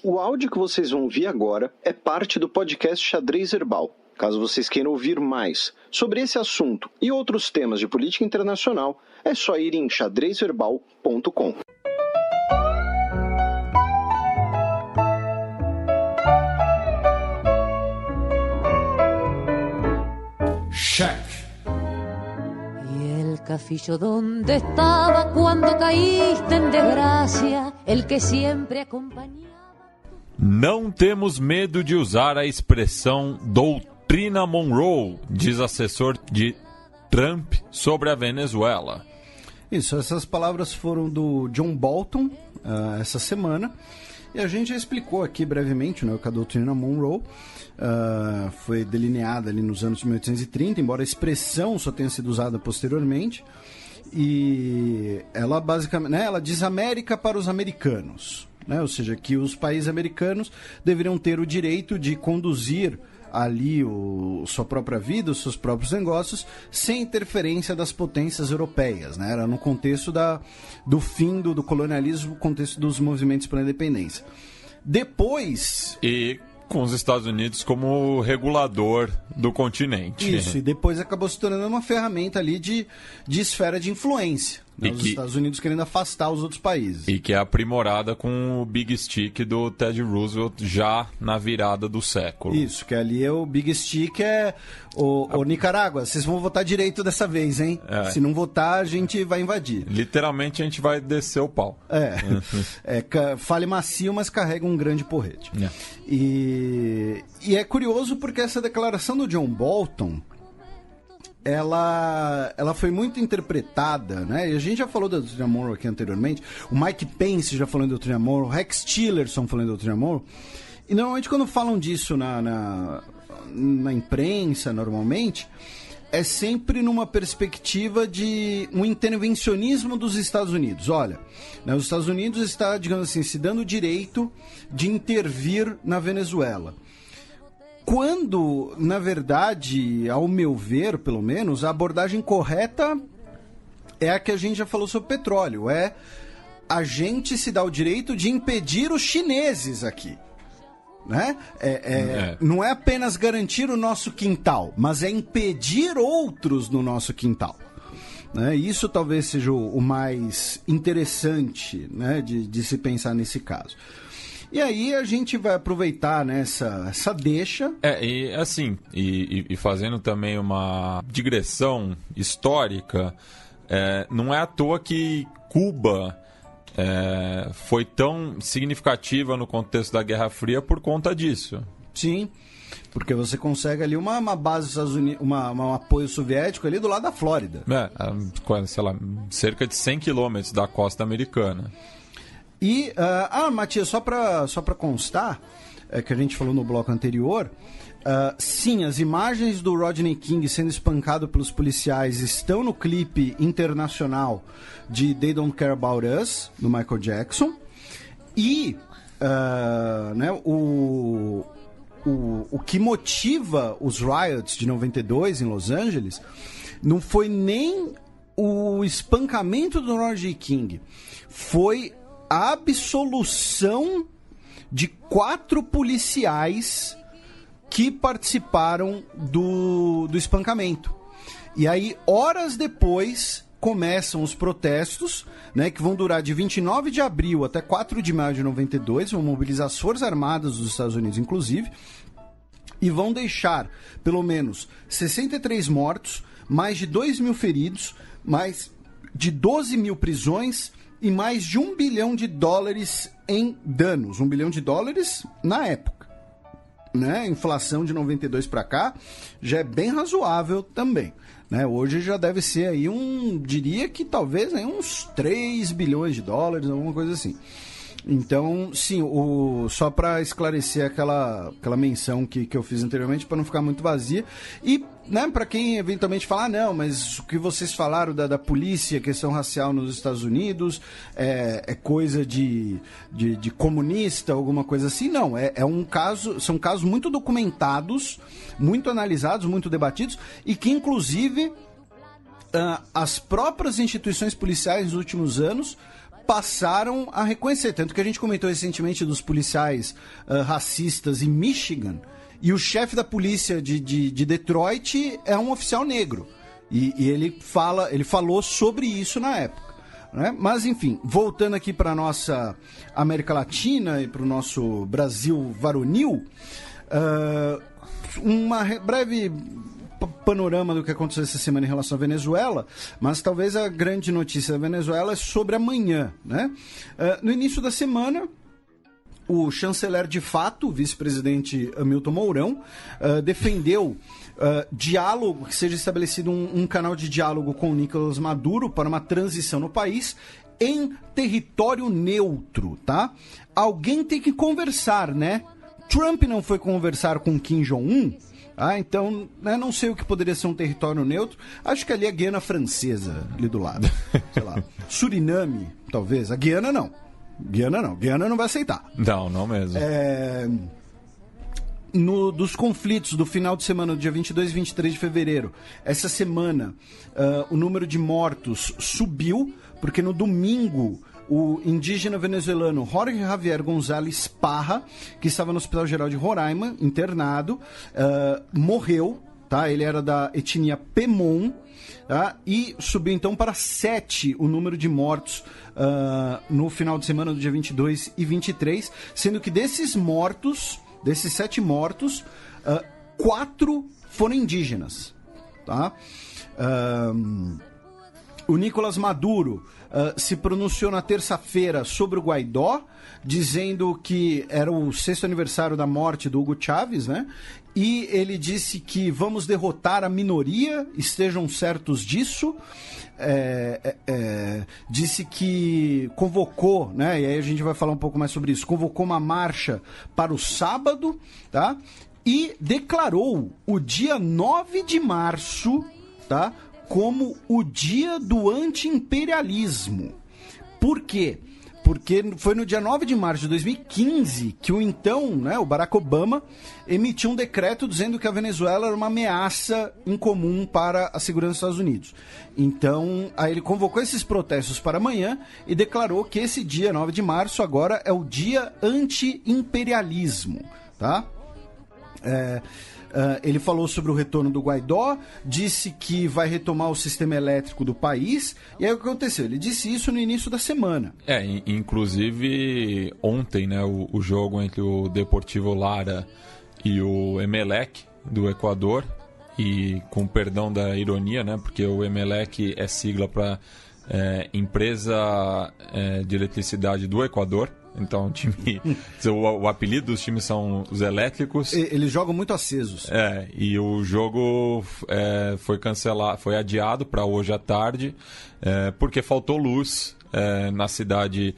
O áudio que vocês vão ouvir agora é parte do podcast Xadrez Herbal. Caso vocês queiram ouvir mais sobre esse assunto e outros temas de política internacional, é só ir em xadrezherbal.com. Check. Y el cafillo donde estaba cuando caíste en desgracia, el que siempre acompañaba. Não temos medo de usar a expressão doutrina Monroe, diz assessor de Trump sobre a Venezuela. Isso, essas palavras foram do John Bolton essa semana. E a gente já explicou aqui brevemente, né, que a doutrina Monroe foi delineada ali nos anos 1830, embora a expressão só tenha sido usada posteriormente. E ela basicamente, né, ela diz América para os americanos, né, ou seja, que os países americanos deveriam ter o direito de conduzir ali sua própria vida, os seus próprios negócios, sem interferência das potências europeias, né? Era no contexto do fim do colonialismo, no contexto dos movimentos pela independência. Depois... E com os Estados Unidos como regulador do continente. Isso, e depois acabou se tornando uma ferramenta ali de esfera de influência. Né? Os Estados Unidos querendo afastar os outros países. E que é aprimorada com o Big Stick do Teddy Roosevelt já na virada do século. Isso, que ali é o Big Stick, o Nicarágua, vocês vão votar direito dessa vez, hein? É. Se não votar, a gente vai invadir. Literalmente a gente vai descer o pau. Fale macio, mas carrega um grande porrete. É. E é curioso porque essa declaração do John Bolton, ela foi muito interpretada, né? E a gente já falou da doutrina Monroe aqui anteriormente, o Mike Pence já falou da doutrina Monroe, o Rex Tillerson falando da doutrina Monroe, e normalmente quando falam disso na imprensa, normalmente, é sempre numa perspectiva de um intervencionismo dos Estados Unidos. Olha, né, os Estados Unidos está, digamos assim, se dando o direito de intervir na Venezuela. Quando, na verdade, ao meu ver, pelo menos, a abordagem correta é a que a gente já falou sobre petróleo. É a gente se dá o direito de impedir os chineses aqui. Né? Não é apenas garantir o nosso quintal, mas é impedir outros no nosso quintal. Né? Isso talvez seja o mais interessante, né, de se pensar nesse caso. E aí a gente vai aproveitar, né, essa deixa. E fazendo também uma digressão histórica, não é à toa que Cuba foi tão significativa no contexto da Guerra Fria por conta disso. Sim, porque você consegue ali uma base dos Estados Unidos, um apoio soviético ali do lado da Flórida. Sei lá, cerca de 100 quilômetros da costa americana. E, Matias, só para constar, que a gente falou no bloco anterior, sim, as imagens do Rodney King sendo espancado pelos policiais estão no clipe internacional de They Don't Care About Us, do Michael Jackson. E né, o que motiva os riots de 92 em Los Angeles não foi nem o espancamento do Rodney King, foi a absolução de 4 policiais que participaram do espancamento. E aí, horas depois, começam os protestos, né, que vão durar de 29 de abril até 4 de maio de 92, vão mobilizar as Forças Armadas dos Estados Unidos, inclusive, e vão deixar pelo menos 63 mortos, mais de 2 mil feridos, mais de 12 mil prisões e mais de $1 bilhão em danos. $1 bilhão na época. Né? A inflação de 92 para cá já é bem razoável também. Né? Hoje já deve ser aí diria que talvez aí uns $3 bilhões, alguma coisa assim. Então, sim, só para esclarecer aquela menção que eu fiz anteriormente, para não ficar muito vazia. E, né, para quem eventualmente falar, não, mas o que vocês falaram da polícia, questão racial nos Estados Unidos, é coisa de comunista, alguma coisa assim. Não, são casos muito documentados, muito analisados, muito debatidos, e que, inclusive, as próprias instituições policiais nos últimos anos passaram a reconhecer. Tanto que a gente comentou recentemente dos policiais racistas em Michigan, e o chefe da polícia de Detroit é um oficial negro. E ele falou sobre isso na época. Né? Mas, enfim, voltando aqui para a nossa América Latina e para o nosso Brasil varonil, uma breve panorama do que aconteceu essa semana em relação à Venezuela, mas talvez a grande notícia da Venezuela é sobre amanhã. Né? No início da semana, o chanceler de fato, o vice-presidente Hamilton Mourão, defendeu diálogo, que seja estabelecido um canal de diálogo com o Nicolás Maduro para uma transição no país em território neutro, tá? Alguém tem que conversar, né? Trump não foi conversar com Kim Jong-un, então, né, não sei o que poderia ser um território neutro. Acho que ali é a Guiana Francesa, ali do lado. Sei lá, Suriname, talvez. A Guiana não. Guiana não vai aceitar. Não mesmo. Dos conflitos do final de semana, do dia 22 e 23 de fevereiro, essa semana, o número de mortos subiu, porque no domingo, o indígena venezuelano Jorge Javier González Parra, que estava no Hospital Geral de Roraima, internado, morreu, tá? Ele era da etnia Pemon, tá? E subiu então para 7 o número de mortos no final de semana do dia 22 e 23, sendo que desses 7 mortos, 4 foram indígenas, tá? O Nicolás Maduro se pronunciou na terça-feira sobre o Guaidó, dizendo que era o 6º aniversário da morte do Hugo Chávez, né? E ele disse que vamos derrotar a minoria, estejam certos disso. Disse que convocou, né? E aí a gente vai falar um pouco mais sobre isso. Convocou uma marcha para o sábado, tá? E declarou o dia 9 de março, tá? Como o dia do anti-imperialismo. Por quê? Porque foi no dia 9 de março de 2015 que o Barack Obama emitiu um decreto dizendo que a Venezuela era uma ameaça incomum para a segurança dos Estados Unidos. Então, aí ele convocou esses protestos para amanhã e declarou que esse dia 9 de março agora é o dia anti-imperialismo, tá? Ele falou sobre o retorno do Guaidó, disse que vai retomar o sistema elétrico do país, e aí o que aconteceu? Ele disse isso no início da semana. Inclusive ontem, né, o jogo entre o Deportivo Lara e o Emelec do Equador, e com perdão da ironia, né, porque o Emelec é sigla para Empresa de Eletricidade do Equador. Então, o apelido dos times são os elétricos. Eles jogam muito acesos. E o jogo foi cancelado, foi adiado para hoje à tarde, porque faltou luz na cidade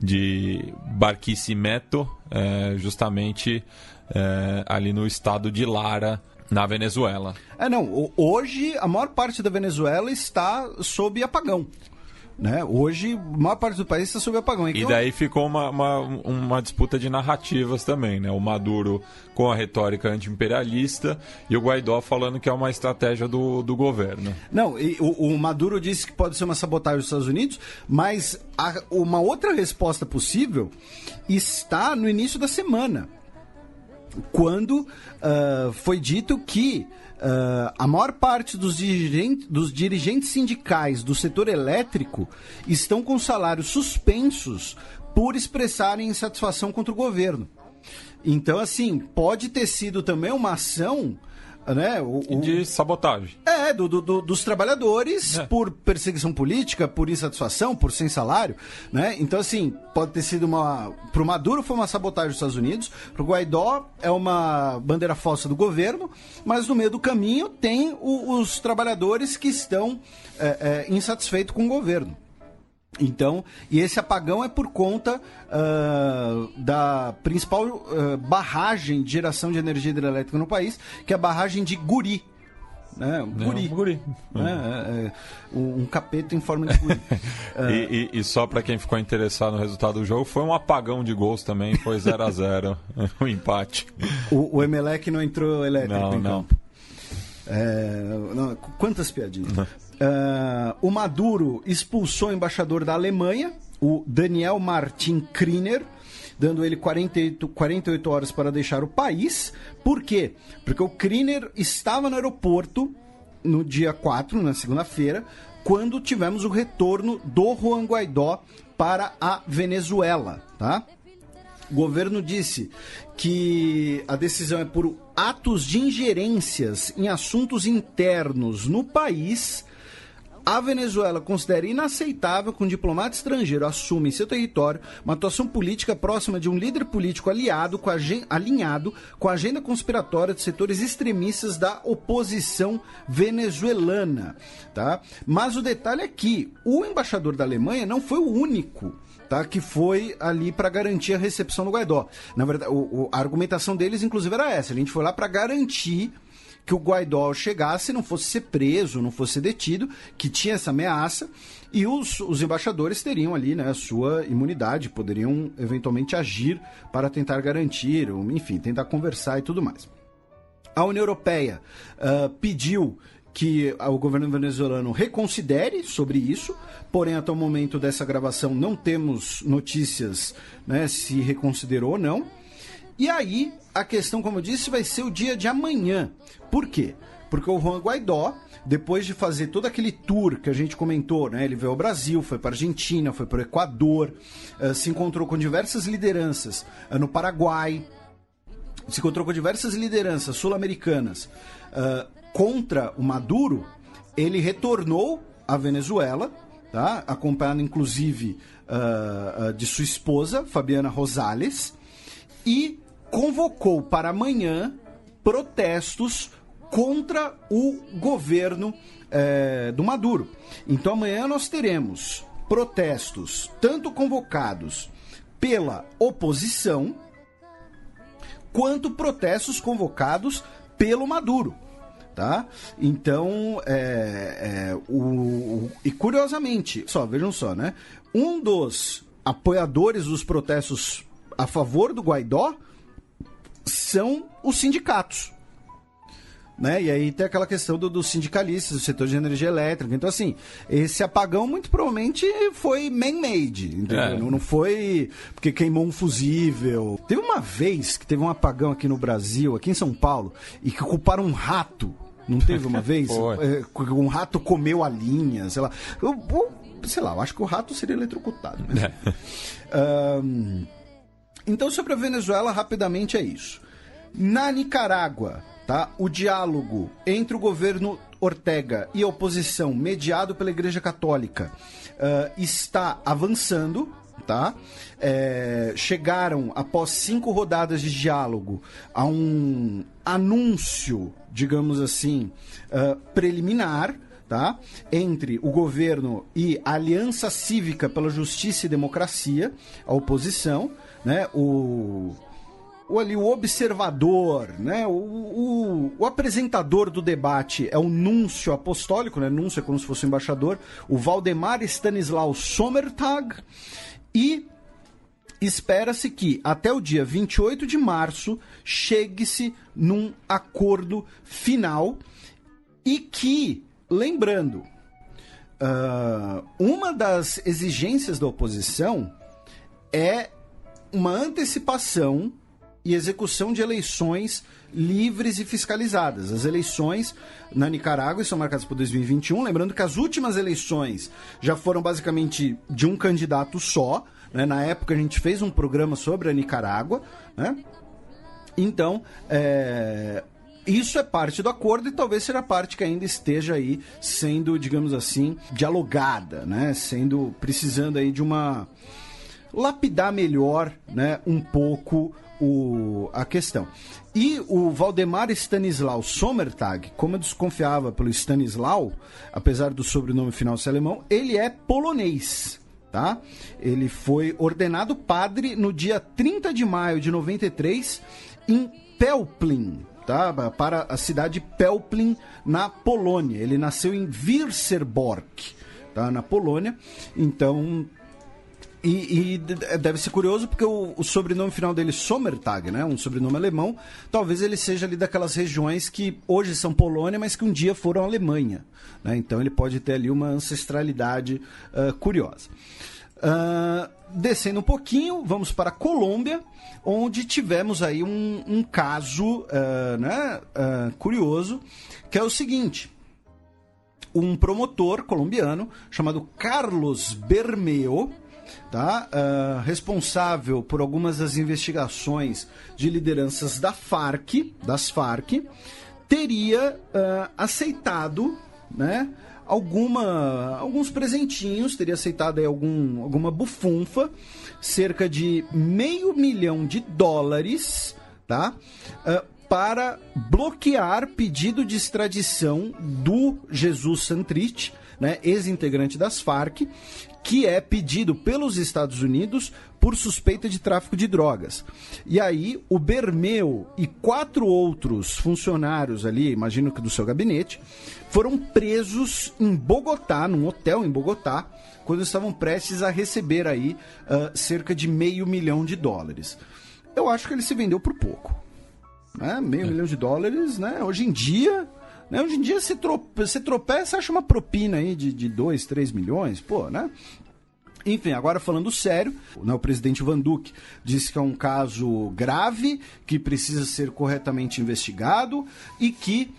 de Barquisimeto, justamente ali no estado de Lara, na Venezuela. Hoje a maior parte da Venezuela está sob apagão. Né? Hoje, a maior parte do país está sob apagão. E daí ficou uma disputa de narrativas também, né? O Maduro com a retórica anti-imperialista e o Guaidó falando que é uma estratégia do governo. O Maduro disse que pode ser uma sabotagem dos Estados Unidos, mas uma outra resposta possível está no início da semana, quando foi dito que a maior parte dos dirigentes sindicais do setor elétrico estão com salários suspensos por expressarem insatisfação contra o governo. Então, assim, pode ter sido também uma ação, né, de sabotagem. Dos trabalhadores por perseguição política, por insatisfação, por sem salário, né? Então, assim, pode ter sido pro Maduro foi uma sabotagem dos Estados Unidos, pro Guaidó é uma bandeira falsa do governo, mas no meio do caminho tem os trabalhadores que estão insatisfeitos com o governo. Então, e esse apagão é por conta da principal barragem de geração de energia hidrelétrica no país, que é a barragem de Guri. Guri. Um capeta em forma de guri. E só para quem ficou interessado no resultado do jogo, foi um apagão de gols também, foi 0-0, um empate. O Emelec não entrou elétrico em campo. Quantas piadinhas. O Maduro expulsou o embaixador da Alemanha, o Daniel Martin Kriner, dando ele 48 horas para deixar o país. Por quê? Porque o Kriner estava no aeroporto no dia 4, na segunda-feira, quando tivemos o retorno do Juan Guaidó para a Venezuela, tá? O governo disse que a decisão é por atos de ingerências em assuntos internos no país. A Venezuela considera inaceitável que um diplomata estrangeiro assume em seu território uma atuação política próxima de um líder político alinhado com a agenda conspiratória de setores extremistas da oposição venezuelana, tá? Mas o detalhe é que o embaixador da Alemanha não foi o único, tá, que foi ali para garantir a recepção do Guaidó. Na verdade, a argumentação deles, inclusive, era essa. A gente foi lá para garantir que o Guaidó chegasse, não fosse ser preso, não fosse ser detido, que tinha essa ameaça, e os embaixadores teriam ali, né, a sua imunidade, poderiam eventualmente agir para tentar garantir, enfim, tentar conversar e tudo mais. A União Europeia pediu que o governo venezuelano reconsidere sobre isso, porém até o momento dessa gravação não temos notícias, né, se reconsiderou ou não. E aí, a questão, como eu disse, vai ser o dia de amanhã. Por quê? Porque o Juan Guaidó, depois de fazer todo aquele tour que a gente comentou, né? Ele veio ao Brasil, foi para a Argentina, foi para o Equador, se encontrou com diversas lideranças no Paraguai, se encontrou com diversas lideranças sul-americanas contra o Maduro. Ele retornou à Venezuela, tá? Acompanhado inclusive de sua esposa, Fabiana Rosales, e convocou para amanhã protestos contra o governo do Maduro. Então amanhã nós teremos protestos tanto convocados pela oposição quanto protestos convocados pelo Maduro, tá? Então, e curiosamente, vejam só, né? Um dos apoiadores dos protestos a favor do Guaidó são os sindicatos, né? E aí tem aquela questão dos sindicalistas, do setor de energia elétrica. Então, assim, esse apagão muito provavelmente foi man-made, entendeu? Não foi porque queimou um fusível. Teve uma vez que teve um apagão aqui no Brasil, aqui em São Paulo, e que culparam um rato. Não teve uma vez? Um rato comeu a linha, sei lá. Eu acho que o rato seria eletrocutado. Mas... Então, sobre a Venezuela, rapidamente é isso. Na Nicarágua, tá, o diálogo entre o governo Ortega e a oposição, mediado pela Igreja Católica, está avançando, tá? Chegaram, após 5 rodadas de diálogo, a um anúncio, digamos assim, preliminar, tá? Entre o governo e a Aliança Cívica pela Justiça e Democracia, a oposição, né? O observador, né? O apresentador do debate é o núncio apostólico, né? Núncio é como se fosse o embaixador, o Valdemar Stanislau Sommertag, e espera-se que até o dia 28 de março chegue-se num acordo final e que, lembrando, uma das exigências da oposição é uma antecipação e execução de eleições livres e fiscalizadas. As eleições na Nicarágua são marcadas para 2021, lembrando que as últimas eleições já foram basicamente de um candidato só, né? Na época a gente fez um programa sobre a Nicarágua, né? Então, isso é parte do acordo e talvez seja a parte que ainda esteja aí sendo, digamos assim, dialogada, né? Precisando aí de uma... lapidar melhor, né, um pouco a questão. E o Valdemar Stanislau Sommertag, como eu desconfiava pelo Stanislau, apesar do sobrenome final ser alemão, ele é polonês, tá? Ele foi ordenado padre no dia 30 de maio de 93 em Pelplin, tá? Para a cidade de Pelplin, na Polônia. Ele nasceu em Wircerbork, tá? Na Polônia. Então... E deve ser curioso porque o sobrenome final dele, Sommertag, né, um sobrenome alemão, talvez ele seja ali daquelas regiões que hoje são Polônia, mas que um dia foram Alemanha, né? Então ele pode ter ali uma ancestralidade curiosa. Descendo um pouquinho, vamos para a Colômbia, onde tivemos aí um caso curioso, que é o seguinte: um promotor colombiano chamado Carlos Bermeo, tá? Responsável por algumas das investigações de lideranças das Farc, teria aceitado, né, alguns presentinhos, teria aceitado aí alguma bufunfa, cerca de $500 mil, tá? Para bloquear pedido de extradição do Jesus Santrich, né, ex-integrante das Farc, que é pedido pelos Estados Unidos por suspeita de tráfico de drogas. E aí, o Bermeo e 4 outros funcionários ali, imagino que do seu gabinete, foram presos em Bogotá, num hotel em Bogotá, quando estavam prestes a receber aí cerca de $500 mil. Eu acho que ele se vendeu por pouco. Né? $500 mil, né? Hoje em dia, você tropeça, acha uma propina aí de 2, 3 milhões, pô, né? Enfim, agora falando sério, né, o presidente Van Duque disse que é um caso grave, que precisa ser corretamente investigado e que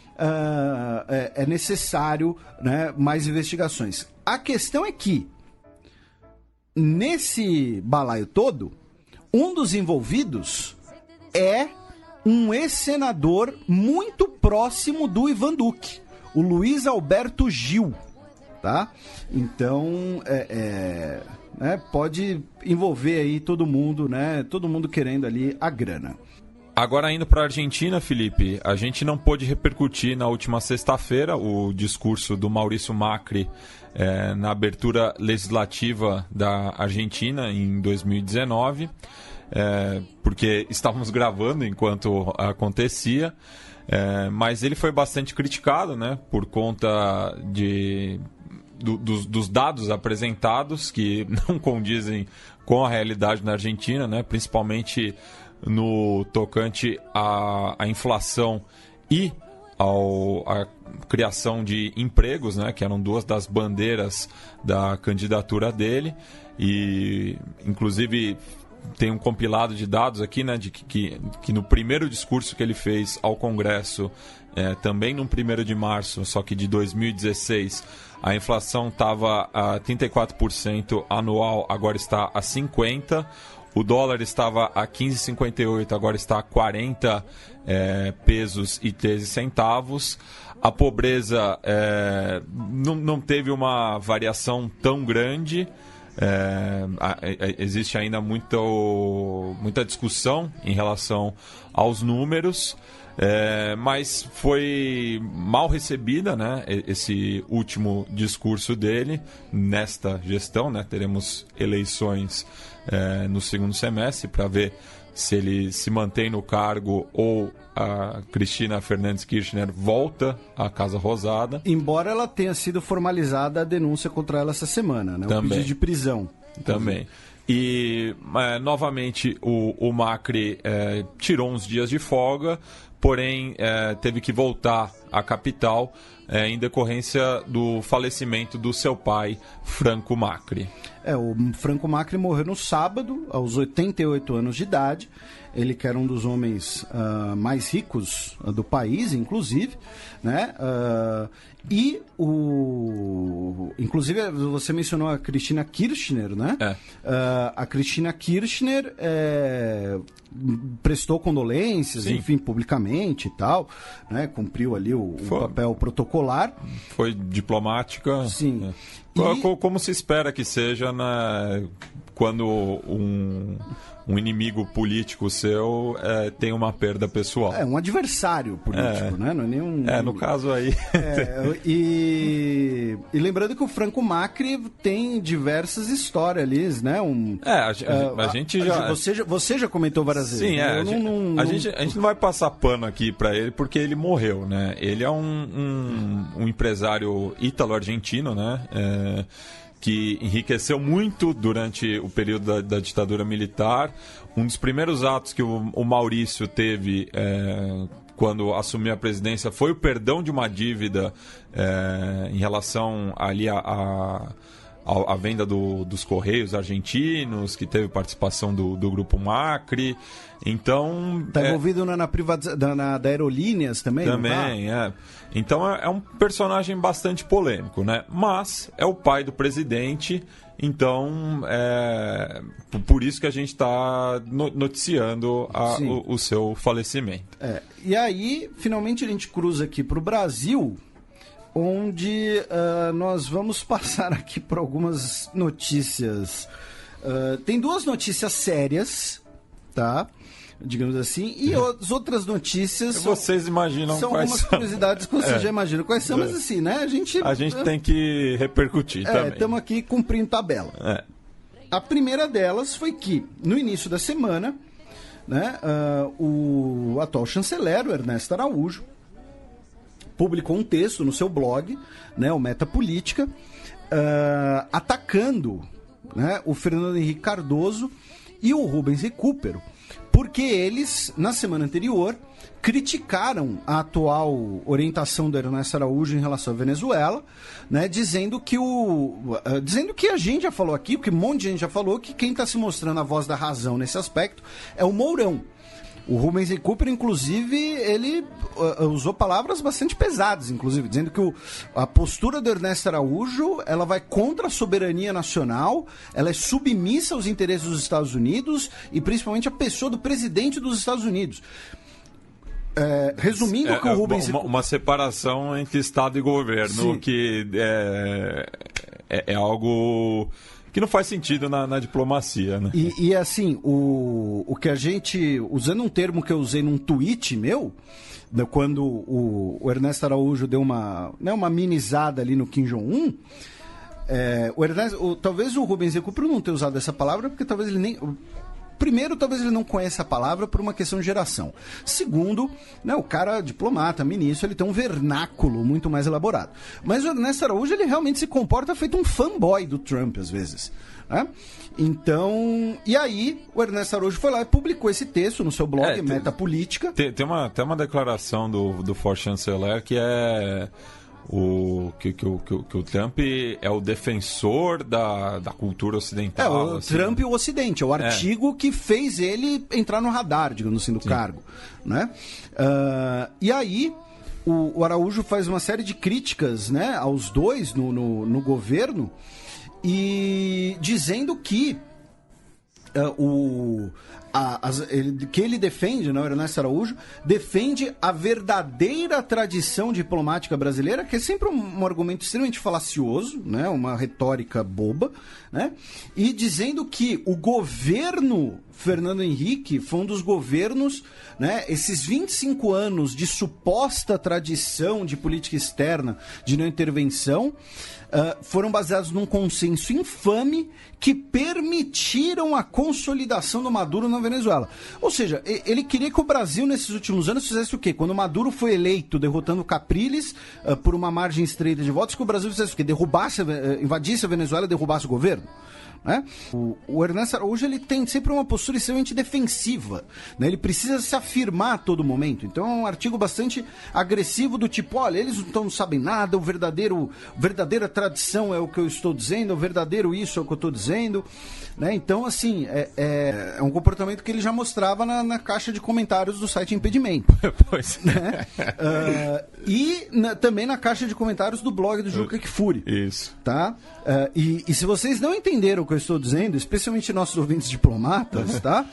é necessário, né, mais investigações. A questão é que, nesse balaio todo, um dos envolvidos é um ex-senador muito próximo do Ivan Duque, o Luiz Alberto Gil, tá? Então, pode envolver aí todo mundo, né? Todo mundo querendo ali a grana. Agora, indo para a Argentina, Felipe, a gente não pôde repercutir na última sexta-feira o discurso do Maurício Macri na abertura legislativa da Argentina em 2019, porque estávamos gravando enquanto acontecia, mas ele foi bastante criticado, né, por conta dos dados apresentados que não condizem com a realidade na Argentina, né, principalmente no tocante à inflação e à criação de empregos, né, que eram 2 das bandeiras da candidatura dele. E, inclusive, tem um compilado de dados aqui, né, de que no primeiro discurso que ele fez ao Congresso, também no 1º de março, só que de 2016, a inflação estava a 34% anual, agora está a 50%. O dólar estava a 15,58, agora está a 40 pesos e 13 centavos. A pobreza não teve uma variação tão grande. Existe ainda muita discussão em relação aos números, mas foi mal recebida, né, esse último discurso dele nesta gestão, né? Teremos eleições no segundo semestre para ver se ele se mantém no cargo ou a Cristina Fernandes Kirchner volta à Casa Rosada. Embora ela tenha sido formalizada a denúncia contra ela essa semana, né? Também. O pedido de prisão. Também. E, novamente, o Macri tirou uns dias de folga, porém teve que voltar à capital em decorrência do falecimento do seu pai, Franco Macri. O Franco Macri morreu no sábado, aos 88 anos de idade. Ele que era um dos homens mais ricos do país, inclusive, né? Inclusive, você mencionou a Cristina Kirchner, né? A Cristina Kirchner prestou condolências, enfim, publicamente e tal, né? Cumpriu ali o papel protocolar. Foi diplomática. Sim. Como se espera que seja, né, quando um inimigo político seu tem uma perda pessoal. Um adversário político, né? Não é nenhum... no caso aí... E lembrando que o Franco Macri tem diversas histórias ali, né? A gente já... Você já comentou várias vezes. Sim, a gente não vai passar pano aqui para ele porque ele morreu, né? Ele é um empresário ítalo-argentino, né? Que enriqueceu muito durante o período da ditadura militar. Um dos primeiros atos que o Maurício teve quando assumiu a presidência foi o perdão de uma dívida em relação ali a venda dos Correios argentinos, que teve participação do Grupo Macri. Então... Está envolvido na privatização da Aerolíneas também? Também, é. Então é um personagem bastante polêmico, né? Mas é o pai do presidente, então por isso que a gente está noticiando o seu falecimento. E aí, finalmente, a gente cruza aqui para o Brasil, onde nós vamos passar aqui por algumas notícias. Tem duas notícias sérias, tá? Digamos assim, e as outras notícias vocês imaginam são quais algumas curiosidades que vocês já imaginam quais são, mas assim, né? A gente tem que repercutir também. Estamos aqui cumprindo tabela. A primeira delas foi que, no início da semana, né, o atual chanceler, o Ernesto Araújo, publicou um texto no seu blog, né, o Metapolítica, atacando, né, o Fernando Henrique Cardoso e o Rubens Recupero, porque eles, na semana anterior, criticaram a atual orientação do Ernesto Araújo em relação à Venezuela, né, dizendo que a gente já falou aqui, que um monte de gente já falou, que quem está se mostrando a voz da razão nesse aspecto é o Mourão. O Rubens Recupero, inclusive, ele usou palavras bastante pesadas, inclusive, dizendo que a postura do Ernesto Araújo, ela vai contra a soberania nacional, ela é submissa aos interesses dos Estados Unidos e principalmente a pessoa do presidente dos Estados Unidos. Resumindo que o Rubens... Uma separação entre Estado e governo, sim, que é algo... que não faz sentido na diplomacia, né? E assim, o que a gente... Usando um termo que eu usei num tweet meu, quando o Ernesto Araújo deu uma minizada ali no Kim Jong-un, talvez o Rubens Recupero não tenha usado essa palavra, porque talvez ele nem... Primeiro, talvez ele não conheça a palavra por uma questão de geração. Segundo, né, o cara diplomata, ministro, ele tem um vernáculo muito mais elaborado. Mas o Ernesto Araújo, ele realmente se comporta feito um fanboy do Trump, às vezes. Né? Então, e aí, o Ernesto Araújo foi lá e publicou esse texto no seu blog, Metapolítica. Tem uma declaração do For-Chanceler que é... que o Trump é o defensor da cultura ocidental. O Trump e o Ocidente. É o artigo que fez ele entrar no radar, digamos assim, do cargo. Né? E aí, o Araújo faz uma série de críticas, né, aos dois no governo, e dizendo que que ele defende, né, o Ernesto Araújo, defende a verdadeira tradição diplomática brasileira, que é sempre um argumento extremamente falacioso, né, uma retórica boba, né, e dizendo que o governo Fernando Henrique foi um dos governos, né, esses 25 anos de suposta tradição de política externa, de não intervenção, foram baseados num consenso infame que permitiram a consolidação do Maduro na Venezuela. Ou seja, ele queria que o Brasil, nesses últimos anos, fizesse o quê? Quando o Maduro foi eleito, derrotando o Capriles por uma margem estreita de votos, que o Brasil fizesse o quê? Invadisse a Venezuela e derrubasse o governo? Né? O Ernesto Araújo, ele tem sempre uma postura extremamente defensiva, né? Ele precisa se afirmar a todo momento. Então é um artigo bastante agressivo, do tipo, olha, eles não sabem nada, verdadeira tradição é o que eu estou dizendo, o verdadeiro isso é o que eu estou dizendo, né? Então, assim, é um comportamento que ele já mostrava na caixa de comentários do site Impedimento. Pois né? E também na caixa de comentários do blog do Juca Kfouri. Isso. Tá? E se vocês não entenderam o que eu estou dizendo, especialmente nossos ouvintes diplomatas, tá?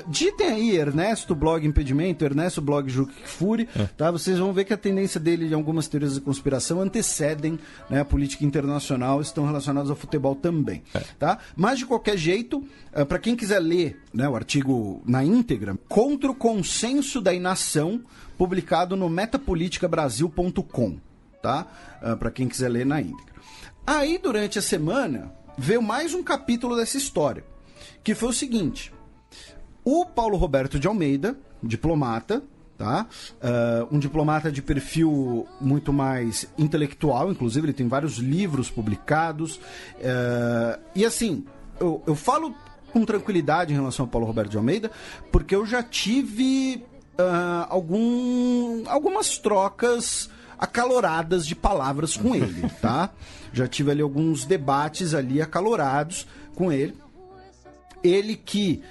Ditem aí Ernesto blog Impedimento, Ernesto blog Juca Kfouri, tá? Vocês vão ver que a tendência dele de algumas teorias de conspiração antecedem, né, a política internacional, estão relacionadas ao futebol também, tá? Mas de qualquer jeito, para quem quiser ler, né, o artigo na íntegra, Contra o Consenso da Inação, publicado no metapoliticabrasil.com, tá? Para quem quiser ler na íntegra. Aí, durante a semana, veio mais um capítulo dessa história, que foi o seguinte: o Paulo Roberto de Almeida, diplomata, tá? Um diplomata de perfil muito mais intelectual, inclusive ele tem vários livros publicados, e assim, eu falo com tranquilidade em relação ao Paulo Roberto de Almeida, porque eu já tive algumas trocas acaloradas de palavras com ele, tá? Já tive ali alguns debates ali acalorados com ele. Ele que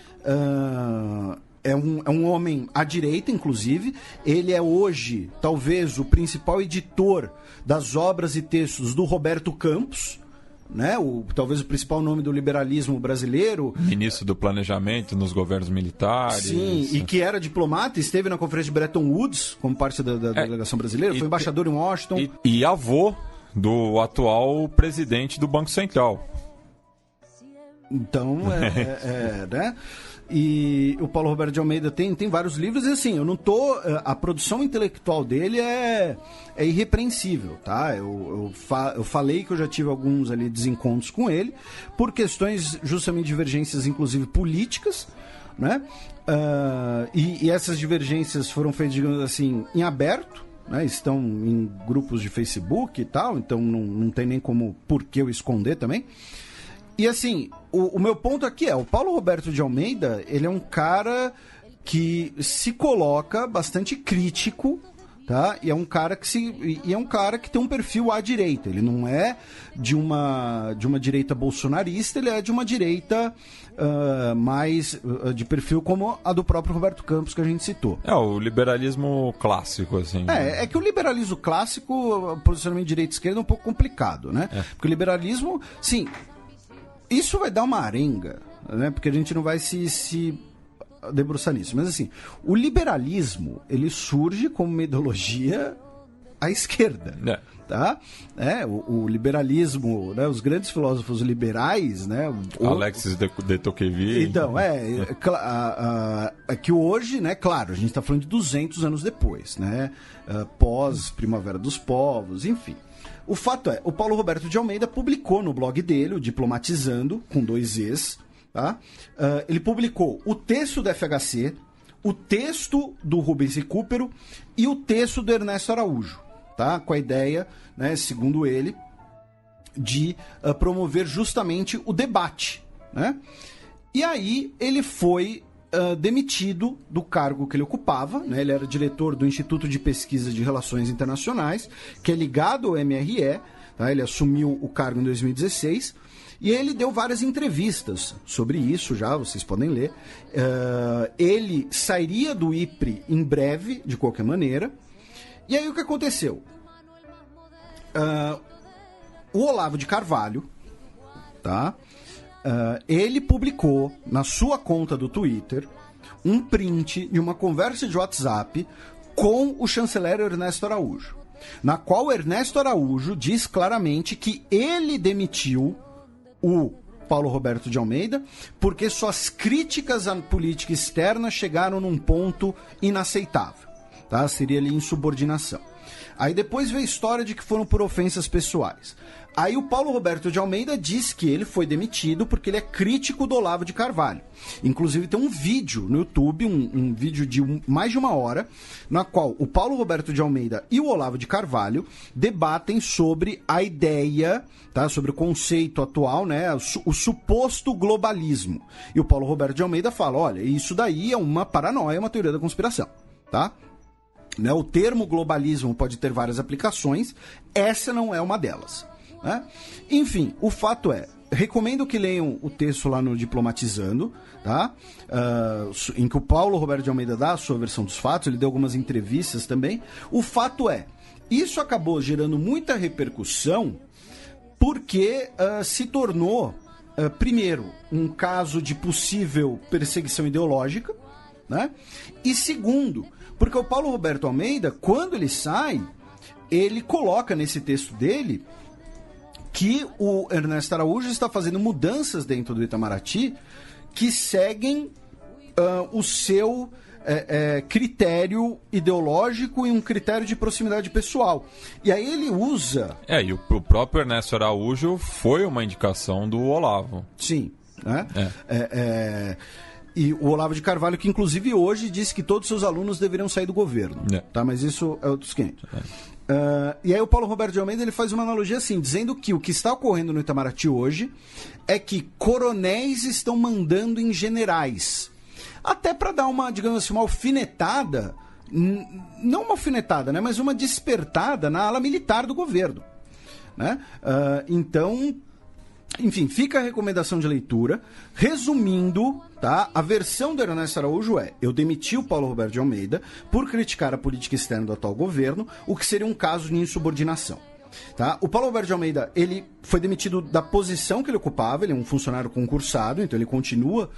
é um homem à direita, inclusive. Ele é hoje, talvez, o principal editor das obras e textos do Roberto Campos, né? Talvez o principal nome do liberalismo brasileiro. Ministro do Planejamento nos governos militares. Sim, e que era diplomata, esteve na conferência de Bretton Woods como parte da delegação brasileira, foi embaixador em Washington. E avô do atual presidente do Banco Central. Então, né? E o Paulo Roberto de Almeida tem vários livros, e assim, eu não tô... A produção intelectual dele é irrepreensível, tá? Eu falei que eu já tive alguns ali desencontros com ele, por questões justamente divergências, inclusive políticas, né? E essas divergências foram feitas, digamos assim, em aberto, né? Estão em grupos de Facebook e tal, então não tem nem como por que eu esconder também. E assim, o meu ponto aqui o Paulo Roberto de Almeida, ele é um cara que se coloca bastante crítico, tá? E é um cara que tem um perfil à direita. Ele não é de uma direita bolsonarista, ele é de uma direita mais de perfil como a do próprio Roberto Campos, que a gente citou. O liberalismo clássico, assim. É que o liberalismo clássico, o posicionamento de direita e esquerda é um pouco complicado, né? Porque o liberalismo, sim... Isso vai dar uma arenga, né? Porque a gente não vai se debruçar nisso. Mas assim, o liberalismo, ele surge como uma ideologia à esquerda, tá? O liberalismo, né? Os grandes filósofos liberais, né? Alexis de Tocqueville. Então, é que hoje, né? Claro, a gente está falando de 200 anos depois, né? Pós-Primavera dos Povos, enfim. O fato o Paulo Roberto de Almeida publicou no blog dele, o Diplomatizando, com 2 Es, tá? Ele publicou o texto do FHC, o texto do Rubens Recupero e o texto do Ernesto Araújo, tá? Com a ideia, né, segundo ele, de promover justamente o debate, né? E aí ele foi demitido do cargo que ele ocupava, né? Ele era diretor do Instituto de Pesquisa de Relações Internacionais, que é ligado ao MRE, tá? Ele assumiu o cargo em 2016, e ele deu várias entrevistas sobre isso já, vocês podem ler. Ele sairia do IPRE em breve, de qualquer maneira. E aí o que aconteceu? O Olavo de Carvalho, tá? Ele publicou na sua conta do Twitter um print de uma conversa de WhatsApp com o chanceler Ernesto Araújo, na qual Ernesto Araújo diz claramente que ele demitiu o Paulo Roberto de Almeida porque suas críticas à política externa chegaram num ponto inaceitável, tá? Seria ali insubordinação. Aí depois veio a história de que foram por ofensas pessoais. Aí o Paulo Roberto de Almeida diz que ele foi demitido porque ele é crítico do Olavo de Carvalho. Inclusive tem um vídeo no YouTube, um vídeo de mais de 1 hora, na qual o Paulo Roberto de Almeida e o Olavo de Carvalho debatem sobre a ideia, tá? Sobre o conceito atual, né? O suposto globalismo. E o Paulo Roberto de Almeida fala, olha, isso daí é uma paranoia, uma teoria da conspiração, tá? Né? O termo globalismo pode ter várias aplicações, essa não é uma delas. Né? Enfim, o fato recomendo que leiam o texto lá no Diplomatizando, tá? Em que o Paulo Roberto de Almeida dá a sua versão dos fatos, ele deu algumas entrevistas também. O fato isso acabou gerando muita repercussão porque se tornou, primeiro, um caso de possível perseguição ideológica, né? E segundo, porque o Paulo Roberto Almeida, quando ele sai, ele coloca nesse texto dele que o Ernesto Araújo está fazendo mudanças dentro do Itamaraty que seguem o seu critério ideológico e um critério de proximidade pessoal. E aí ele usa... E o próprio Ernesto Araújo foi uma indicação do Olavo. Sim, né? E o Olavo de Carvalho, que inclusive hoje disse que todos os seus alunos deveriam sair do governo. Tá? Mas isso é outros 500. E aí o Paulo Roberto de Almeida ele faz uma analogia assim, dizendo que o que está ocorrendo no Itamaraty hoje é que coronéis estão mandando em generais. Até para dar uma, digamos assim, uma alfinetada não uma alfinetada, né, mas uma despertada na ala militar do governo, né? Então, enfim, fica a recomendação de leitura. Resumindo, tá? A versão do Ernesto Araújo é: eu demiti o Paulo Roberto de Almeida por criticar a política externa do atual governo, o que seria um caso de insubordinação. Tá? O Paulo Roberto de Almeida, ele foi demitido da posição que ele ocupava. Ele é um funcionário concursado, então ele continua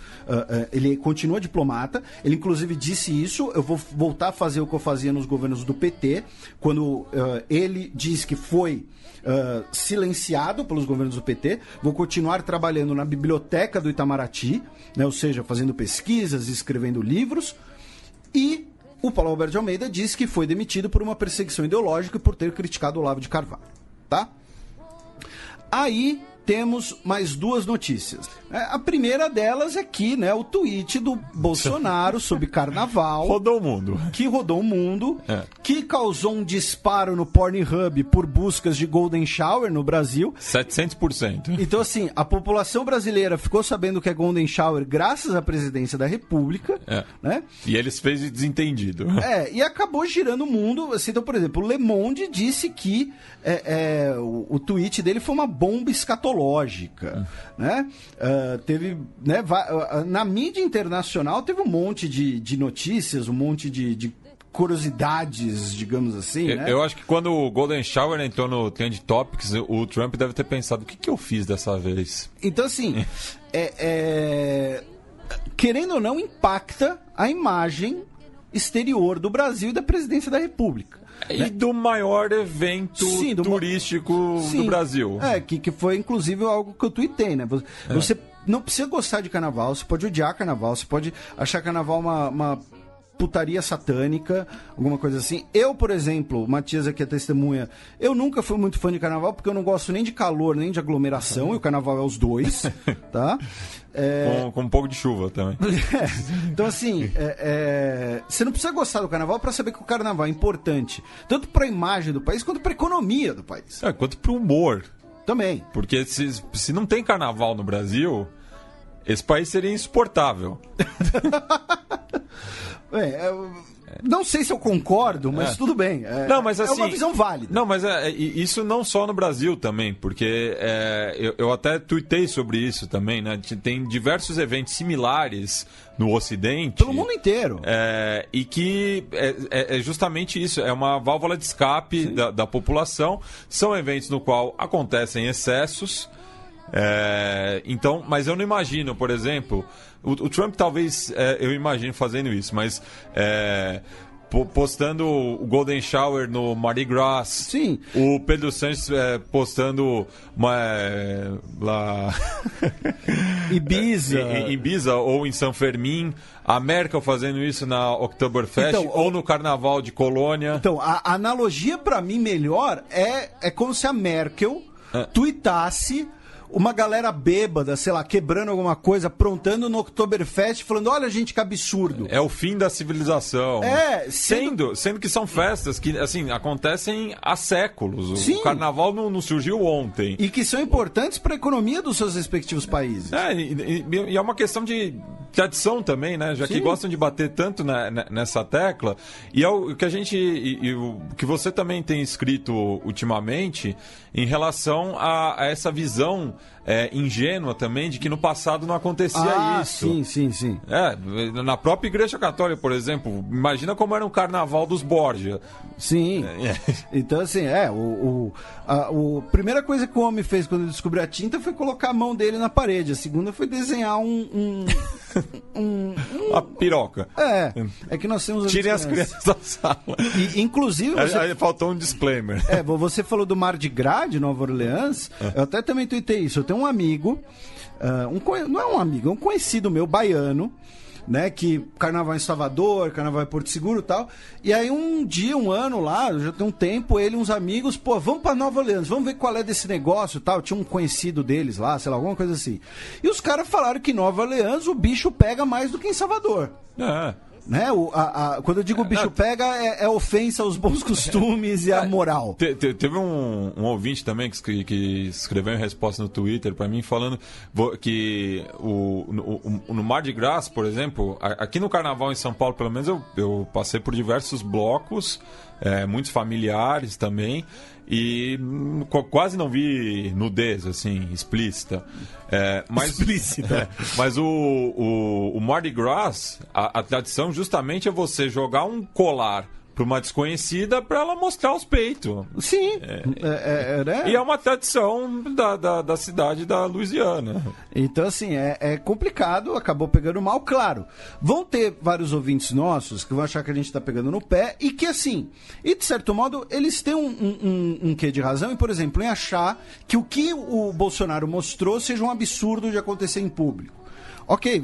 diplomata. Ele inclusive disse isso: eu vou voltar a fazer o que eu fazia nos governos do PT, quando ele diz que foi silenciado pelos governos do PT. Vou continuar trabalhando na biblioteca do Itamaraty, né? Ou seja, fazendo pesquisas, escrevendo livros. E o Paulo Roberto de Almeida disse que foi demitido por uma perseguição ideológica e por ter criticado o Olavo de Carvalho, tá? Aí temos mais duas notícias. A primeira delas é que, né, o tweet do Bolsonaro sobre carnaval... Rodou o mundo. Que rodou o mundo, que causou um disparo no Pornhub por buscas de Golden Shower no Brasil. 700%. Então, assim, a população brasileira ficou sabendo que é Golden Shower graças à presidência da República, né? E eles fez de desentendido. E acabou girando o mundo. Assim, então, por exemplo, o Le Monde disse que o tweet dele foi uma bomba escatológica, né? Teve, né, na mídia internacional teve um monte de notícias, um monte de curiosidades, digamos assim, né? Eu acho que quando o Golden Shower entrou no Trend Topics, o Trump deve ter pensado: o que eu fiz dessa vez? Então, assim, querendo ou não, impacta a imagem exterior do Brasil e da presidência da República. E do maior evento turístico do Brasil. Que foi inclusive algo que eu tuitei, né? Você não precisa gostar de carnaval, você pode odiar carnaval, você pode achar carnaval uma putaria satânica, alguma coisa assim. Eu, por exemplo, o Matias aqui é testemunha, eu nunca fui muito fã de carnaval porque eu não gosto nem de calor, nem de aglomeração, e o carnaval é os dois, tá? Com um pouco de chuva também. Então, assim, você não precisa gostar do carnaval para saber que o carnaval é importante, tanto para a imagem do país quanto para a economia do país. Quanto para o humor. Também. Porque se não tem carnaval no Brasil, esse país seria insuportável. Não sei se eu concordo, mas tudo bem. Não, mas, assim, é uma visão válida. Não, mas isso não só no Brasil também, porque eu até tuitei sobre isso também, né? Tem diversos eventos similares no Ocidente. Pelo mundo inteiro. E que é justamente isso, é uma válvula de escape da população. São eventos no qual acontecem excessos. Então, mas eu não imagino, por exemplo, o Trump talvez eu imagine fazendo isso, mas postando o Golden Shower no Mardi Gras. Sim. O Pedro Sanches postando lá Ibiza ou em São Fermín. A Merkel fazendo isso na Oktoberfest, então, ou no Carnaval de Colônia. Então, a analogia para mim melhor é como se a Merkel tuitasse uma galera bêbada, sei lá, quebrando alguma coisa, aprontando no Oktoberfest, falando: olha, gente, que absurdo. É o fim da civilização. Sendo que são festas que, assim, acontecem há séculos. Sim. O carnaval não surgiu ontem. E que são importantes para a economia dos seus respectivos países. E é uma questão de tradição também, né? Já que gostam de bater tanto nessa tecla. E é o que a gente... o que você também tem escrito ultimamente em relação a essa visão ingênua também de que no passado não acontecia isso. Sim. Na própria Igreja Católica, por exemplo, imagina como era um carnaval dos Borgia. Sim. Então, assim, a primeira coisa que o homem fez quando ele descobriu a tinta foi colocar a mão dele na parede. A segunda foi desenhar uma piroca. É que nós temos... Tirem as crianças da sala. E, inclusive... Aí faltou um disclaimer. Você falou do Mardi Gras de Nova Orleans. Eu até também tuitei isso. Eu tenho um amigo, não é um amigo, é um conhecido meu, baiano, né, que carnaval em Salvador, carnaval em Porto Seguro e tal. E aí um ano lá, já tem um tempo, ele e uns amigos, vamos pra Nova Orleans, vamos ver qual é desse negócio e tal. Tinha um conhecido deles lá, sei lá, alguma coisa assim. E os caras falaram que em Nova Orleans o bicho pega mais do que em Salvador. Né? Quando eu digo bicho pega, é ofensa aos bons costumes e à moral. Teve um ouvinte também que escreveu em resposta no Twitter para mim falando que no Mardi Gras, por exemplo, aqui no Carnaval em São Paulo, pelo menos eu passei por diversos blocos, muitos familiares também, e quase não vi nudez assim explícita. Explícita. Mas o Mardi Gras, a tradição justamente é você jogar um colar para uma desconhecida para ela mostrar os peitos. Sim. Né? E é uma tradição da cidade da Louisiana. Então, assim, é complicado, acabou pegando mal, claro. Vão ter vários ouvintes nossos que vão achar que a gente está pegando no pé e que, assim, e de certo modo, eles têm um quê de razão, e, por exemplo, em achar que o que o Bolsonaro mostrou seja um absurdo de acontecer em público. Ok,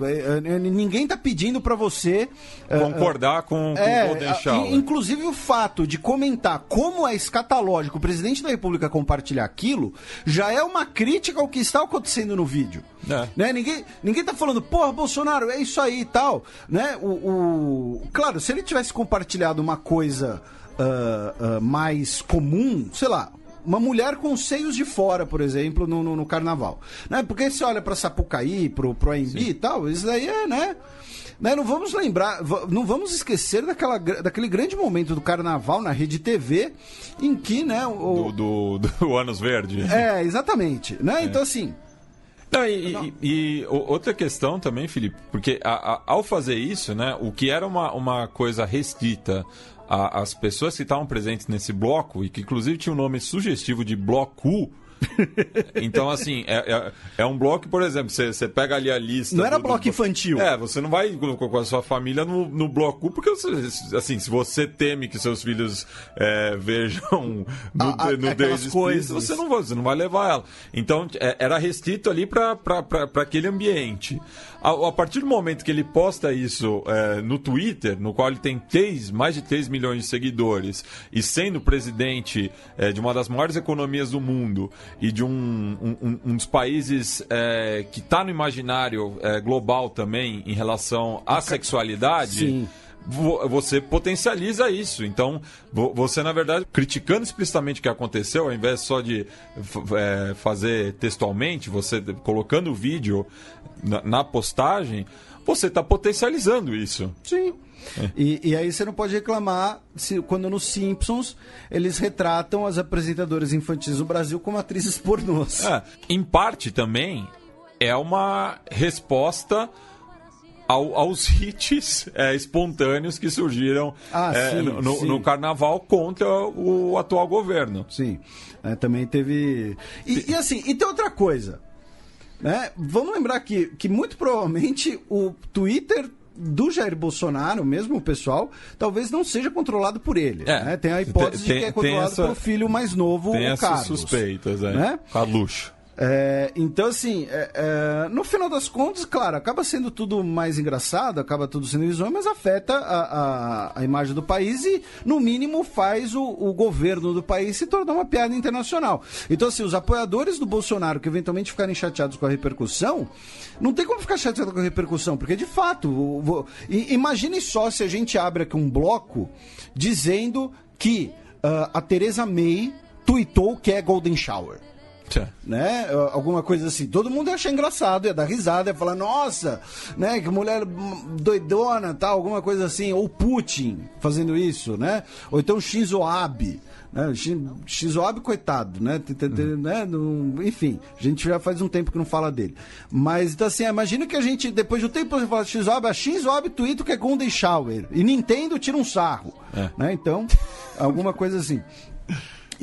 ninguém está pedindo para você concordar com o Golden Shower. Inclusive o fato de comentar como é escatológico o presidente da República compartilhar aquilo já é uma crítica ao que está acontecendo no vídeo. Né? Ninguém tá falando, porra, Bolsonaro, é isso aí e tal. Né? Claro, se ele tivesse compartilhado uma coisa mais comum, sei lá, uma mulher com os seios de fora, por exemplo, no carnaval. Né? Porque você olha pra Sapucaí, pro AMB e tal, isso daí né? Não vamos lembrar, não vamos esquecer daquele grande momento do carnaval na Rede TV, em que, né... Do Anos Verde. Exatamente. Né? Então, assim... E outra questão também, Felipe, porque ao fazer isso, né, o que era uma coisa restrita as pessoas que estavam presentes nesse bloco, e que inclusive tinha um nome sugestivo de Bloco. Então, assim, é um bloco, por exemplo, você pega ali a lista... Não era bloco infantil. Você não vai com a sua família no bloco, porque, assim, se você teme que seus filhos vejam nudez explícita, você não vai levar ela. Então, era restrito ali para aquele ambiente. A partir do momento que ele posta isso no Twitter, no qual ele tem mais de 3 milhões de seguidores, e sendo presidente de uma das maiores economias do mundo, e de um dos países que está no imaginário global também em relação à sexualidade... Sim. Você potencializa isso. Então, você, na verdade, criticando explicitamente o que aconteceu, ao invés só de fazer textualmente, você colocando o vídeo na postagem, você está potencializando isso. Sim. E aí você não pode reclamar quando nos Simpsons eles retratam as apresentadoras infantis do Brasil como atrizes pornôs. Em parte também é uma resposta aos hits espontâneos que surgiram no Carnaval contra o atual governo. Sim, também teve... E assim, e tem outra coisa, né? Vamos lembrar que muito provavelmente o Twitter do Jair Bolsonaro, mesmo o pessoal, talvez não seja controlado por ele. Né? Tem a hipótese de que é controlado pelo filho mais novo, o Carlos. Tem suspeitas, né? Carluxo. Então, assim, no final das contas, claro, acaba sendo tudo mais engraçado, acaba tudo sendo risonho, mas afeta a imagem do país e, no mínimo, faz o governo do país se tornar uma piada internacional. Então, assim, os apoiadores do Bolsonaro que eventualmente ficarem chateados com a repercussão, não tem como ficar chateado com a repercussão, porque, de fato, imagine só se a gente abre aqui um bloco dizendo que a Theresa May tuitou que é Golden Shower. Né? Alguma coisa assim, todo mundo ia achar engraçado, ia dar risada, ia falar, nossa, né, que mulher doidona, tal, alguma coisa assim, ou Putin fazendo isso, né? Ou então Shinzo Abe, né? Shinzo Abe, coitado, né? Enfim, a gente já faz um tempo que não fala dele. Mas, então assim, imagina que a gente, depois do tempo, você fala Shinzo Abe, a Shinzo Abe tuita que é Golden Shower, e Nintendo tira um sarro, né? Então, alguma coisa assim.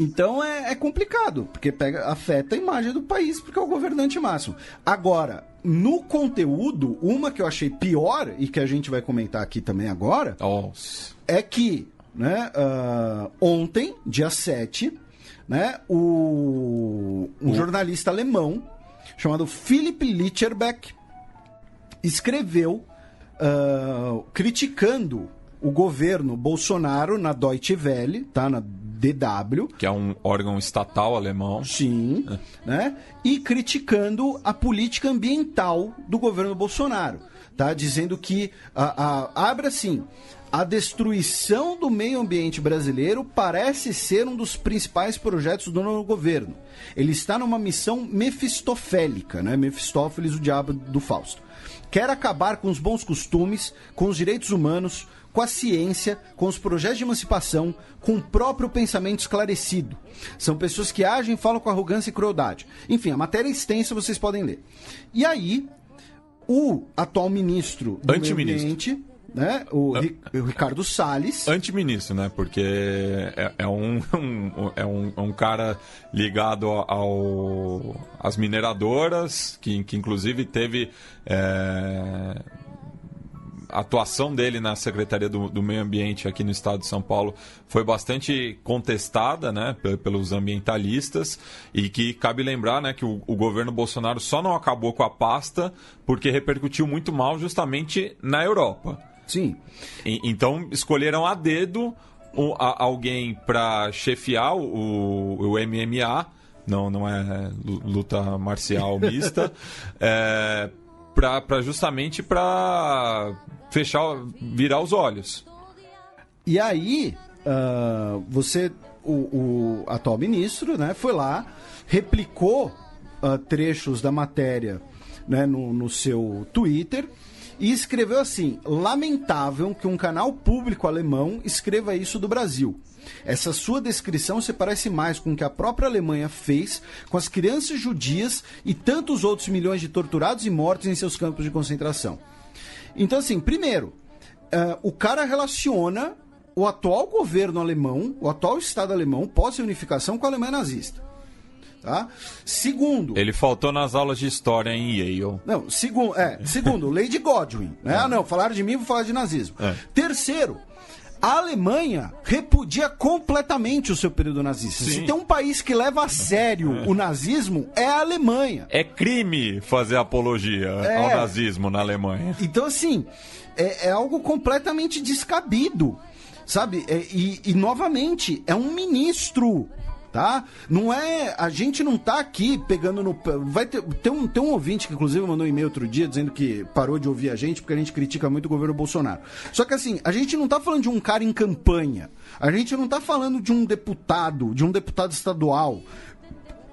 Então é complicado, porque afeta a imagem do país, porque é o governante máximo. Agora, no conteúdo, uma que eu achei pior, e que a gente vai comentar aqui também agora, é que, né, ontem, dia 7, né, um jornalista alemão chamado Philipp Licherbeck escreveu criticando o governo Bolsonaro na Deutsche Welle, tá? Na DW. Que é um órgão estatal alemão. Sim, né? E criticando a política ambiental do governo Bolsonaro. tá? Dizendo que, abre assim, a destruição do meio ambiente brasileiro parece ser um dos principais projetos do novo governo. Ele está numa missão mefistofélica, né? Mefistófeles, o diabo do Fausto. Quer acabar com os bons costumes, com os direitos humanos, com a ciência, com os projetos de emancipação, com o próprio pensamento esclarecido. São pessoas que agem e falam com arrogância e crueldade. Enfim, a matéria é extensa, vocês podem ler. E aí, o atual ministro do Meio Ambiente, né, o Ricardo Salles... Antiministro, né? Porque é um cara ligado às mineradoras, que inclusive teve... A atuação dele na Secretaria do Meio Ambiente aqui no estado de São Paulo foi bastante contestada, né, pelos ambientalistas, e que cabe lembrar, né, que o governo Bolsonaro só não acabou com a pasta porque repercutiu muito mal justamente na Europa. Sim. Então escolheram a dedo alguém para chefiar o MMA, não é luta marcial mista, justamente para virar os olhos. E aí, o atual ministro, né, foi lá, replicou trechos da matéria, né, no seu Twitter e escreveu assim: lamentável que um canal público alemão escreva isso do Brasil. Essa sua descrição se parece mais com o que a própria Alemanha fez com as crianças judias e tantos outros milhões de torturados e mortos em seus campos de concentração. Então, assim, primeiro, o cara relaciona o atual governo alemão, o atual Estado alemão, pós-unificação, com a Alemanha nazista. Tá? Segundo... Ele faltou nas aulas de história em Yale. Não, segundo, Lady Godwin. Né? Não, falaram de mim, vou falar de nazismo. Terceiro, a Alemanha repudia completamente o seu período nazista. Sim. Se tem um país que leva a sério o nazismo, é a Alemanha. É crime fazer apologia ao nazismo na Alemanha. Então, assim, é algo completamente descabido, sabe? E novamente, é um ministro, tá? Não é... A gente não tá aqui pegando no... Vai ter um ouvinte que, inclusive, mandou um e-mail outro dia dizendo que parou de ouvir a gente porque a gente critica muito o governo Bolsonaro. Só que, assim, a gente não tá falando de um cara em campanha. A gente não tá falando de um deputado estadual,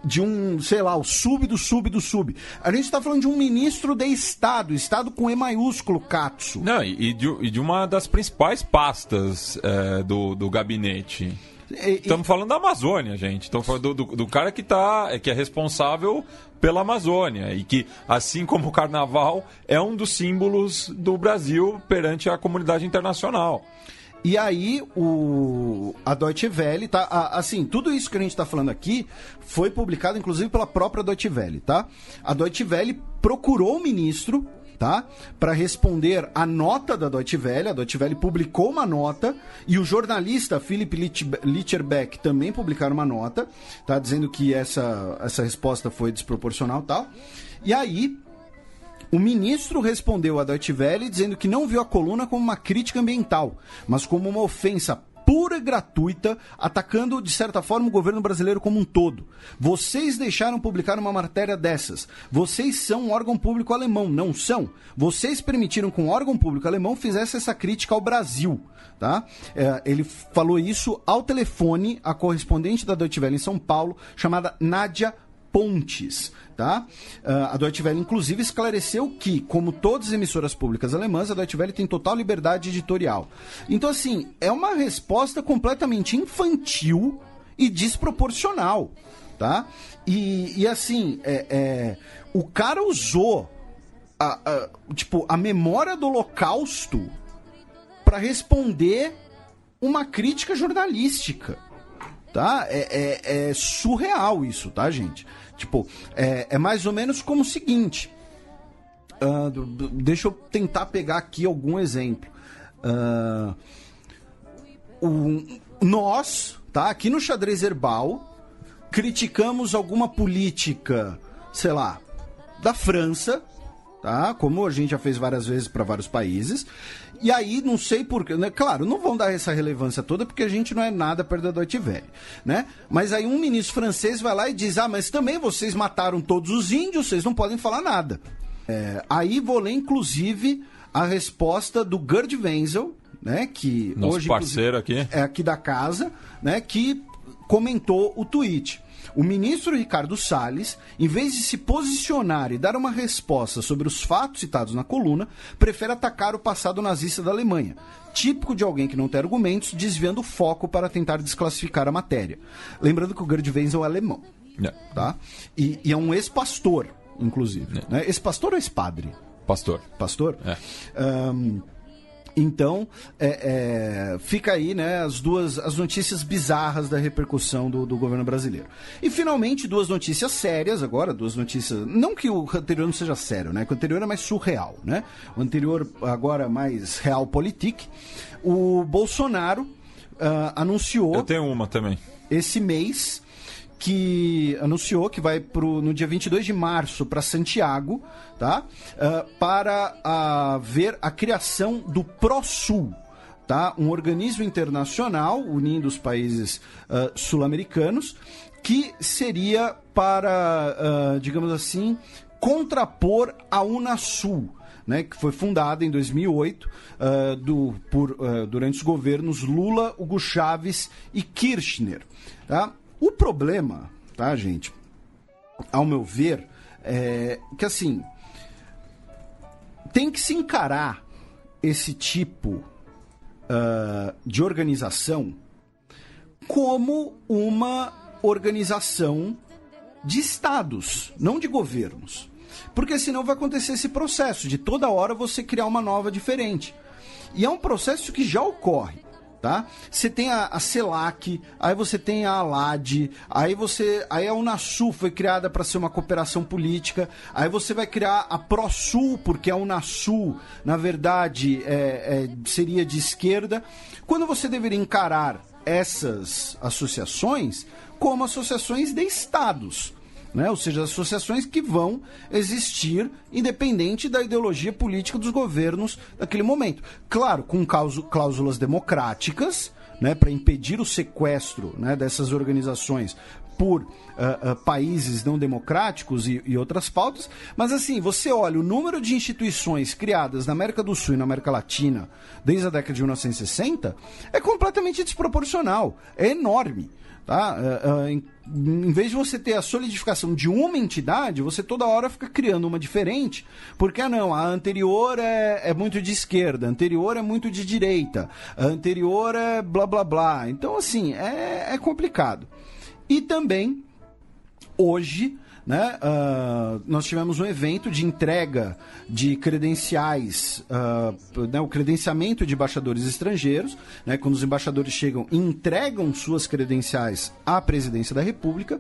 de um, sei lá, o sub do sub do sub. A gente tá falando de um ministro de Estado com E maiúsculo, Katsu. Não, e de uma das principais pastas do gabinete. Estamos falando da Amazônia, gente. Estamos falando do cara que é responsável pela Amazônia e que, assim como o Carnaval, é um dos símbolos do Brasil perante a comunidade internacional. E aí, a Deutsche Welle, tá? Assim, tudo isso que a gente está falando aqui foi publicado, inclusive, pela própria Deutsche Welle, tá? A Deutsche Welle procurou o ministro, tá? Para responder a nota da Deutsche Welle. A Deutsche Welle publicou uma nota e o jornalista Philipp Lichterbeck também publicaram uma nota, tá? Dizendo que essa resposta foi desproporcional e tal. E aí, o ministro respondeu à Deutsche Welle dizendo que não viu a coluna como uma crítica ambiental, mas como uma ofensa pura e gratuita, atacando, de certa forma, o governo brasileiro como um todo. Vocês deixaram publicar uma matéria dessas. Vocês são um órgão público alemão, não são? Vocês permitiram que um órgão público alemão fizesse essa crítica ao Brasil. Tá? Ele falou isso ao telefone à correspondente da Deutsche Welle em São Paulo, chamada Nádia Pontes. Tá? A Deutsche Welle, inclusive, esclareceu que, como todas as emissoras públicas alemãs, a Deutsche Welle tem total liberdade editorial. Então, assim, é uma resposta completamente infantil e desproporcional. Tá? E assim, o cara usou a memória do Holocausto para responder uma crítica jornalística. Tá? É surreal isso, tá, gente? Tipo, é mais ou menos como o seguinte. Deixa eu tentar pegar aqui algum exemplo. Nós, tá, aqui no Xadrez Herbal, criticamos alguma política, sei lá, da França, tá? Como a gente já fez várias vezes para vários países. E aí, não sei porquê, né? Claro, não vão dar essa relevância toda porque a gente não é nada perto da Deutsche Welle, né? Mas aí um ministro francês vai lá e diz: mas também vocês mataram todos os índios, vocês não podem falar nada. Aí vou ler, inclusive, a resposta do Gerd Wenzel, né, que nosso hoje parceiro aqui é aqui da casa, né, que comentou o tweet. O ministro Ricardo Salles, em vez de se posicionar e dar uma resposta sobre os fatos citados na coluna, prefere atacar o passado nazista da Alemanha, típico de alguém que não tem argumentos, desviando o foco para tentar desclassificar a matéria. Lembrando que o Gerd Wenzel é alemão, tá? E é um ex-pastor, inclusive. Né? Ex-pastor ou ex-padre? Pastor. Pastor? Então, fica aí, né, as notícias bizarras da repercussão do governo brasileiro. E, finalmente, duas notícias sérias agora, duas notícias... Não que o anterior não seja sério, né? Que o anterior é mais surreal, né? O anterior, agora, mais realpolitik. O Bolsonaro anunciou... Eu tenho uma também. Esse mês... que anunciou que vai no dia 22 de março para Santiago, tá? Para ver a criação do ProSul, tá? Um organismo internacional unindo os países sul-americanos, que seria para, digamos assim, contrapor a Unasul, né, que foi fundada em 2008 durante os governos Lula, Hugo Chávez e Kirchner, tá? O problema, tá, gente, ao meu ver, é que, assim, tem que se encarar esse tipo de organização como uma organização de estados, não de governos. Porque senão vai acontecer esse processo de toda hora você criar uma nova diferente. E é um processo que já ocorre. Tá? Você tem a CELAC, aí você tem a ALAD, aí a Unasul foi criada para ser uma cooperação política, aí você vai criar a ProSul, porque a Unasul, na verdade, seria de esquerda, quando você deveria encarar essas associações como associações de estados. Né? Ou seja, associações que vão existir independente da ideologia política dos governos naquele momento. Claro, com cláusulas democráticas, né, para impedir o sequestro, né, dessas organizações por países não democráticos e outras pautas. Mas assim, você olha o número de instituições criadas na América do Sul e na América Latina desde a década de 1960, é completamente desproporcional, é enorme. Tá? Em vez de você ter a solidificação de uma entidade, você toda hora fica criando uma diferente, porque a anterior é muito de esquerda, a anterior é muito de direita, a anterior é blá blá blá. Então, assim, é complicado. E também, hoje, né, nós tivemos um evento de entrega de credenciais, né, o credenciamento de embaixadores estrangeiros, né, quando os embaixadores chegam e entregam suas credenciais à presidência da República,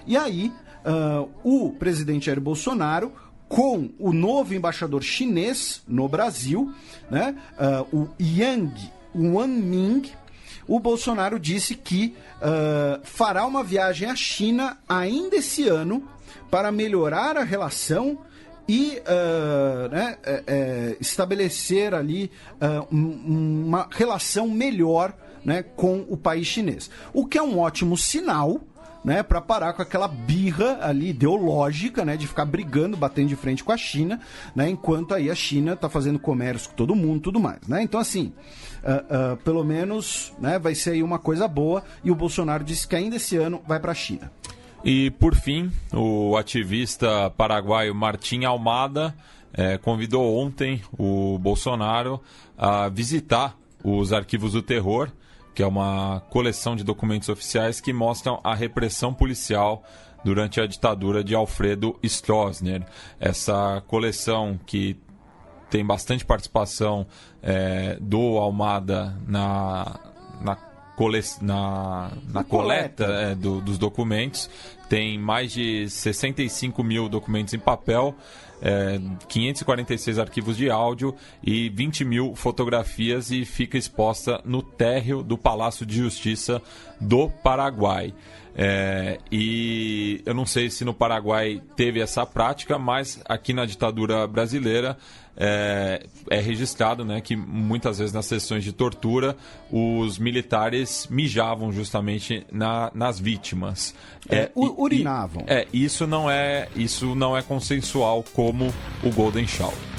e aí o presidente Jair Bolsonaro, com o novo embaixador chinês no Brasil, né, o Yang Wanming, o Bolsonaro disse que fará uma viagem à China ainda esse ano para melhorar a relação e estabelecer ali uma relação melhor, né, com o país chinês. O que é um ótimo sinal, né, para parar com aquela birra ali ideológica, né, de ficar brigando, batendo de frente com a China, né, enquanto aí a China está fazendo comércio com todo mundo, tudo mais, né? Então, assim, pelo menos, né, vai ser aí uma coisa boa, e o Bolsonaro disse que ainda esse ano vai para a China. E, por fim, o ativista paraguaio Martim Almada convidou ontem o Bolsonaro a visitar os Arquivos do Terror, que é uma coleção de documentos oficiais que mostram a repressão policial durante a ditadura de Alfredo Stroessner. Essa coleção, que tem bastante participação do Almada na coleta dos documentos, tem mais de 65 mil documentos em papel, 546 arquivos de áudio e 20 mil fotografias, e fica exposta no térreo do Palácio de Justiça do Paraguai. E eu não sei se no Paraguai teve essa prática, mas aqui na ditadura brasileira é registrado, né, que muitas vezes nas sessões de tortura os militares mijavam justamente nas vítimas. Urinavam. Isso não é consensual como o Golden Shower.